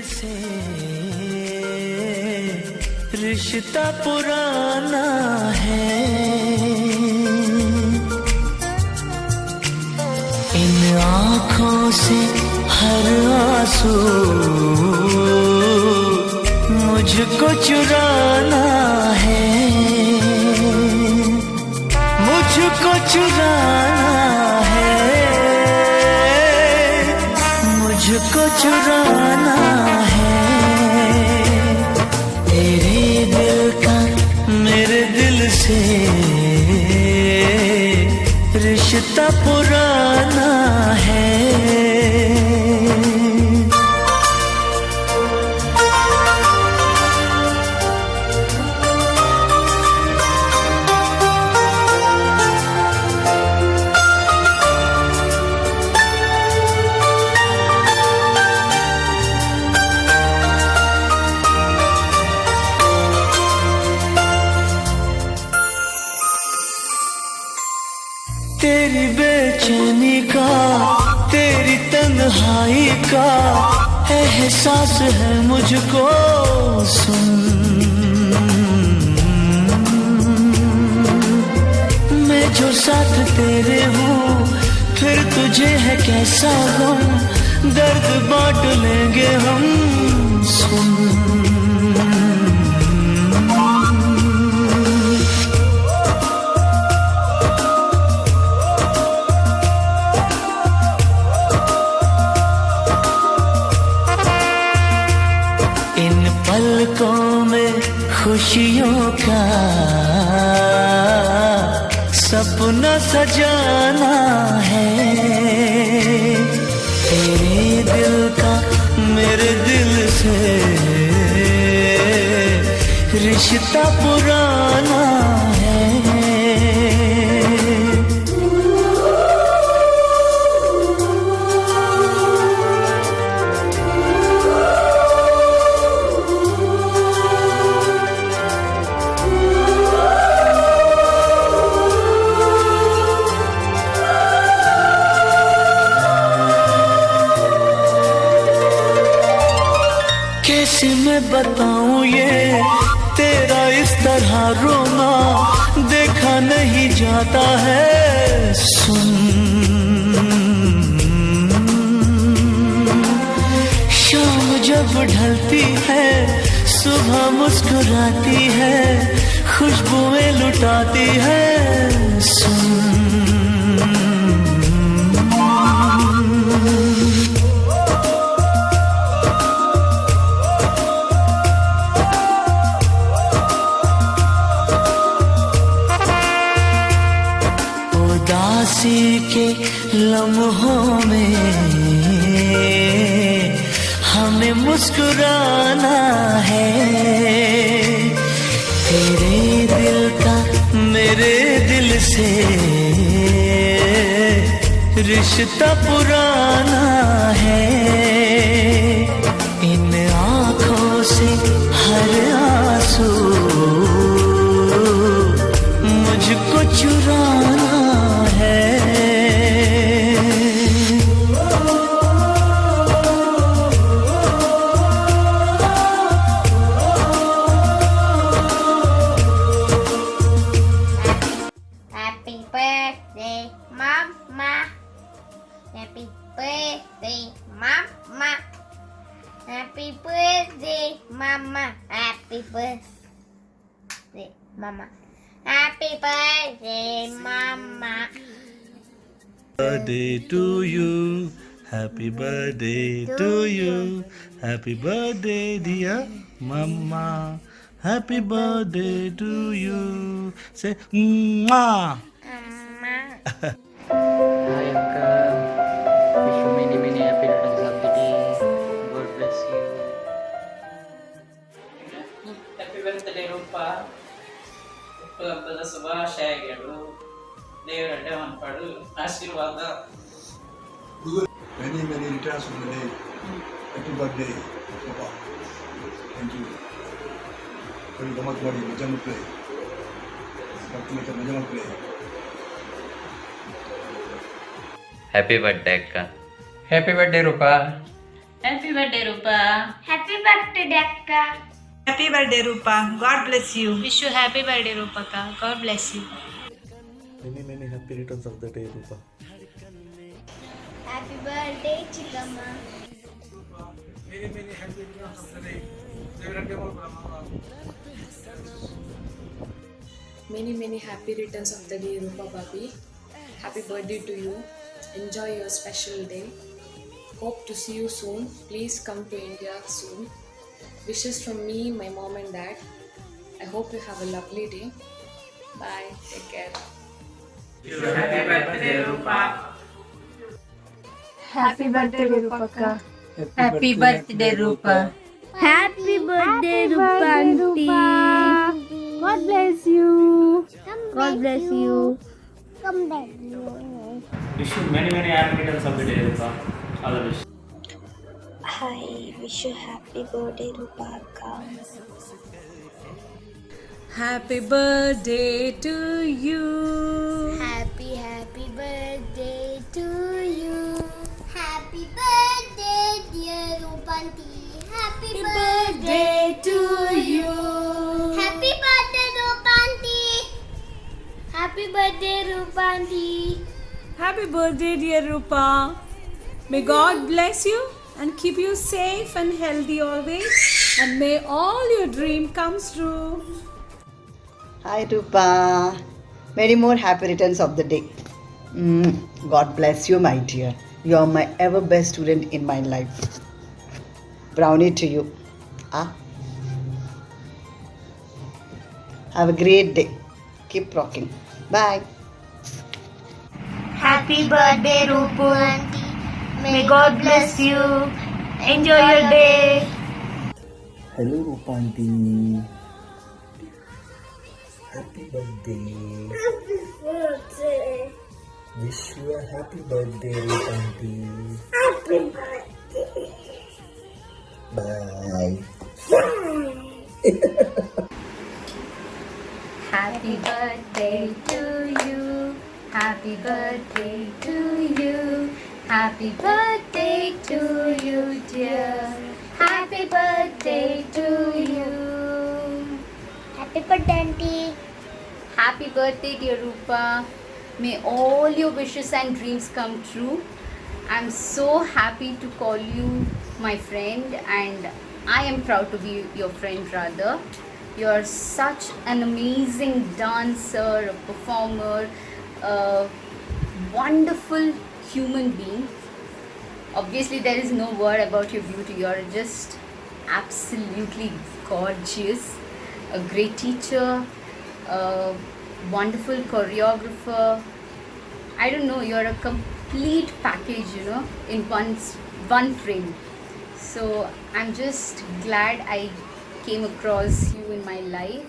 से रिश्ता पुराना है, इन आँखों से हर आंसू मुझको चुराना है, मुझको चुराना है, मुझको चुराना है। तेरे दिल का मेरे दिल से रिश्ता पुराना है। तेरी बेचैनी का, तेरी तन्हाई का एहसास है मुझको, सुन मैं जो साथ तेरे हूँ, फिर तुझे है कैसा गम, दर्द बांट लेंगे हम, सुन पलकों में खुशियों का सपना सजाना है। तेरे दिल का मेरे दिल से रिश्ता पुराना है। कैसे मैं बताऊं ये तेरा इस तरह रोना, देखा नहीं जाता है, सुन शाम जब ढलती है, सुबह मुस्कुराती है, खुशबुएं लुटाती है, सुन उदासी के लम्हों में हमें मुस्कुराना है। तेरे दिल का मेरे दिल से रिश्ता पुराना है। इन आँखों से हर आंसू मुझको चुराना है। Happy birthday, Mama. Happy birthday, Mama. Happy birthday, Mama. Happy birthday, Mama. Happy birthday, Mama. Birthday to you. Happy birthday to you. Happy birthday, dear Mama. Happy birthday to you. Say, Mwah. Mama. Hi Uncle, wish you many many happy returns of the day. God bless you. Happy birthday Rupa. ఇప్పుడు అబ్బల శుభాశయాలు దేవుడు అంటే మనపాడు ఆశీర్వాద. Many returns of the day. Happy birthday, Papa. Thank you. Kami gamat body macam mana play. Kami macam mana play. Happy birthday అక్క. Happy birthday రూపా. Happy birthday రూపా. Happy birthday అక్క. Happy birthday, Rupa. God bless you. Wish you happy birthday, Rupaka. God bless you. Many happy returns of the day, Rupa. Happy birthday చిక్కమ్మ. Many happy returns of the day. Devarante Many happy returns of the day, Rupa Babi. Happy birthday to you. Enjoy your special day. Hope to see you soon. Please come to India soon. Wishes from me, my mom and dad. I hope you have a lovely day. Bye. Take care. Happy birthday Rupa. Happy birthday, Rupaka. Happy birthday, Rupa. Happy birthday రూపాంటి. God bless you. God bless you. Come back. Wish you many happy returns of the day, Rupa. All the best. Hi, wish you happy birthday, Rupaka. Happy birthday to you. Happy birthday to you. Happy birthday dear Rupanti. Happy birthday to you. Happy birthday Rupanti. Happy birthday Rupanti. Happy birthday, dear Rupa. May God bless you and keep you safe and healthy always. And may all your dream comes true. Hi Rupa, many more happy returns of the day. God bless you, my dear. You are my ever best student in my life. Brownie to you. Have a great day. Keep rocking. Bye. Happy birthday, Rupu. May God bless you. Enjoy your day. Hello, Rupanti. Happy birthday. Wish you a happy birthday, Rupanti. Happy birthday. Bye. Happy birthday to you. Happy birthday to you. Happy birthday to you, dear. Happy birthday to you. Happy birthday auntie. Happy birthday, dear Rupa. May all your wishes and dreams come true. I'm so happy to call you my friend, and I am proud to be your friend rather. You're such an amazing dancer, a performer, a wonderful human being. Obviously, there is no word about your beauty. You're just absolutely gorgeous, a great teacher, a wonderful choreographer. I don't know, you're a complete package, in one frame. So I'm just glad I came across you in my life,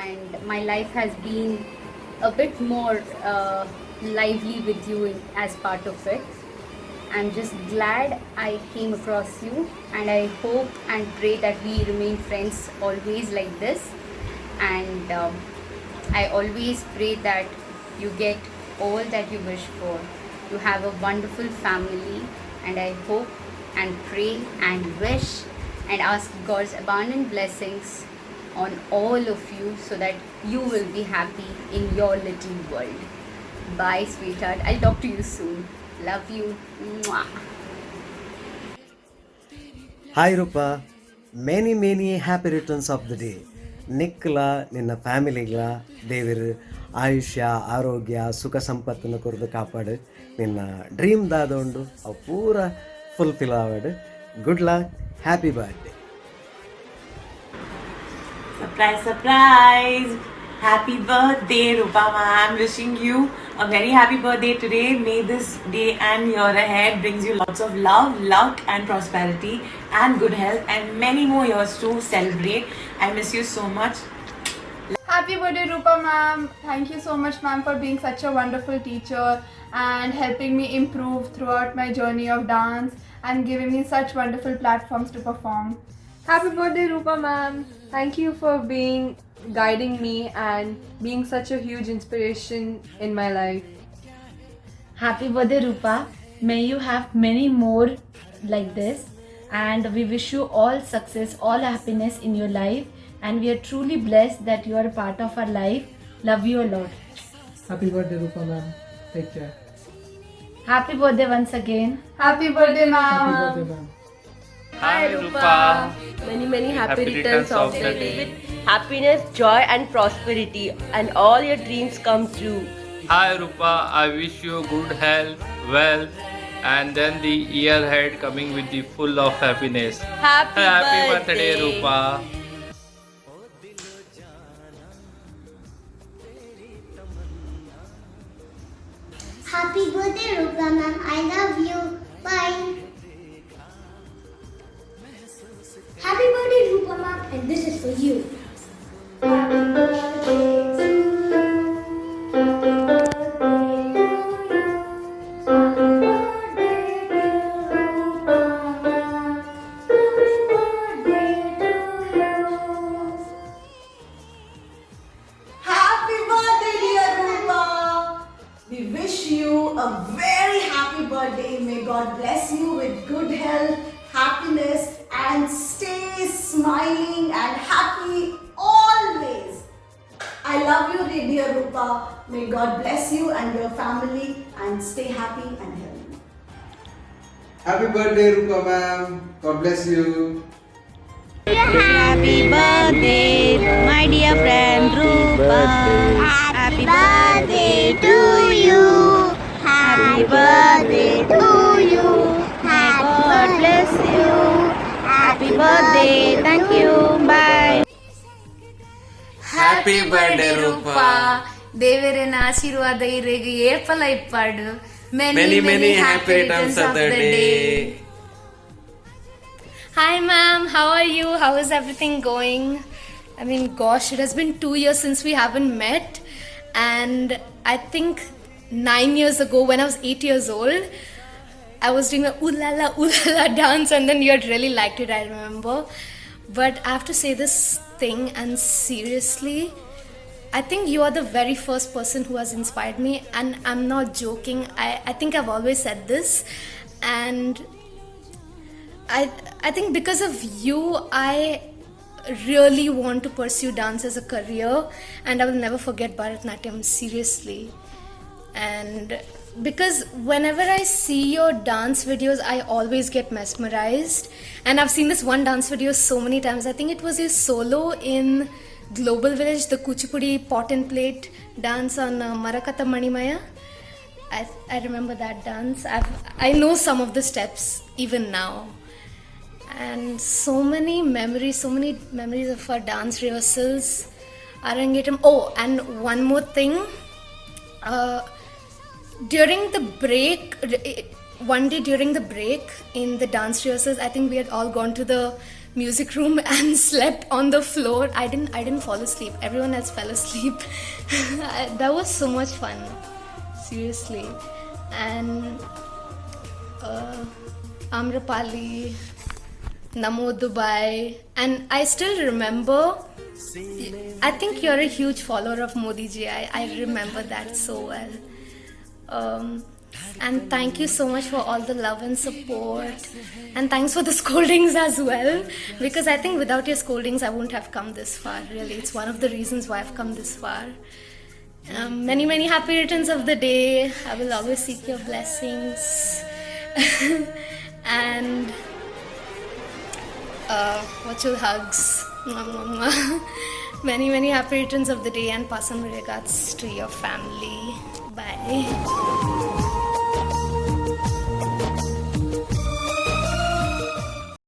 and my life has been a bit more lively with you as part of it. I'm just glad I came across you, and I hope and pray that we remain friends always like this. And I always pray that you get all that you wish for. You have a wonderful family, and I hope and pray and wish and ask God's abundant blessings on all of you so that you will be happy in your little world. Bye, sweetheart. I'll talk to you soon. Love you. Mwah. Hi Rupa, many happy returns of the day. ನಿಕ್ಕಲ ನಿನ್ನ ಫ್ಯಾಮಿಲಿಗಳ ದೇವರು ಆಯುಷ್ಯ ಆರೋಗ್ಯ ಸುಖ ಸಂಪತ್ತನ್ನು ಕೊರದು ಕಾಪಾಡು. ನಿನ್ನ ಡ್ರೀಮ್ದಾದೊಂಡು ಅವು ಪೂರ ಫುಲ್ಫಿಲ್ ಆವಡು. Good luck, happy birthday. Surprise! Happy birthday, Rupa ma'am. Wishing you a very happy birthday today. May this day and year ahead brings you lots of love, luck and prosperity and good health and many more years to celebrate. I miss you so much. Happy birthday, Rupa ma'am. Thank you so much, ma'am, for being such a wonderful teacher and helping me improve throughout my journey of dance and giving me such wonderful platforms to perform. Happy birthday, Rupa ma'am. Thank you for guiding me and being such a huge inspiration in my life. Happy birthday, Rupa. May you have many more like this. and we wish you all success, all happiness in your life, and we are truly blessed that you are a part of our life. Love you a lot. Happy birthday, Rupa ma'am. Take care. Happy birthday once again. Happy birthday, ma'am. Happy birthday, ma'am. Hi Rupa. Many happy returns of the day. With happiness, joy and prosperity, and all your dreams come true. Hi Rupa, I wish you good health, wealth, and then the year ahead coming with the full of happiness. Happy birthday Rupa. Happy birthday, Rupa ma'am. I love you. Bye. Happy birthday, Rupa ma'am. And this is for you. Happy birthday to Happy birthday, dear Rupa. We wish you a very happy birthday. May God bless you with good health, happiness, and stay smiling and happy always. I love you, dear Rupa. May God bless you and your family and stay happy and healthy. Happy birthday, Rupa ma'am. God bless you. Happy birthday, my dear friend Rupa. Happy birthday to you. Happy birthday to you. May God bless you. Happy birthday. Thank you. Bye. Happy birthday Rupa. ದೇವರನ ಆಶೀರ್ವಾದ ಇರೆಗೆ ಏಪಲ ಇಪ್ಪಾಡು. Many happy returns of the day. Hi ma'am, how are you? How is everything going? I mean, gosh, it has been 2 years since we haven't met, and I think 9 years ago when I was 8 years old, I was doing a ooh la la dance, and then you had really liked it, I remember. But I have to say this thing, and seriously, I think you are the very first person who has inspired me, and I'm not joking. I think I've always said this, and I think because of you, I really want to pursue dance as a career, and I will never forget Bharatanatyam, seriously. And because whenever I see your dance videos, I always get mesmerized, and I've seen this one dance video so many times. I think it was your solo in Global Village, the Kuchipudi pot and plate dance on Marakatha Manimaya. I remember that dance. I know some of the steps even now. And so many memories of our dance rehearsals. Arangetam. Oh, and one more thing. During the break, one day during the break in the dance rehearsals, I think we had all gone to the music room and slept on the floor. I didn't fall asleep. Everyone else fell asleep. That was so much fun. Seriously. And Amrapali, Namo Dubai, and I still remember, I think you're a huge follower of Modi ji. I remember that so well. And thank you so much for all the love and support, and thanks for the scoldings as well, because I think without your scoldings I wouldn't have come this far. Really, it's one of the reasons why I've come this far. Many happy returns of the day. I will always seek your blessings. And virtual hugs. Many happy returns of the day, and pass on my regards to your family. Bye.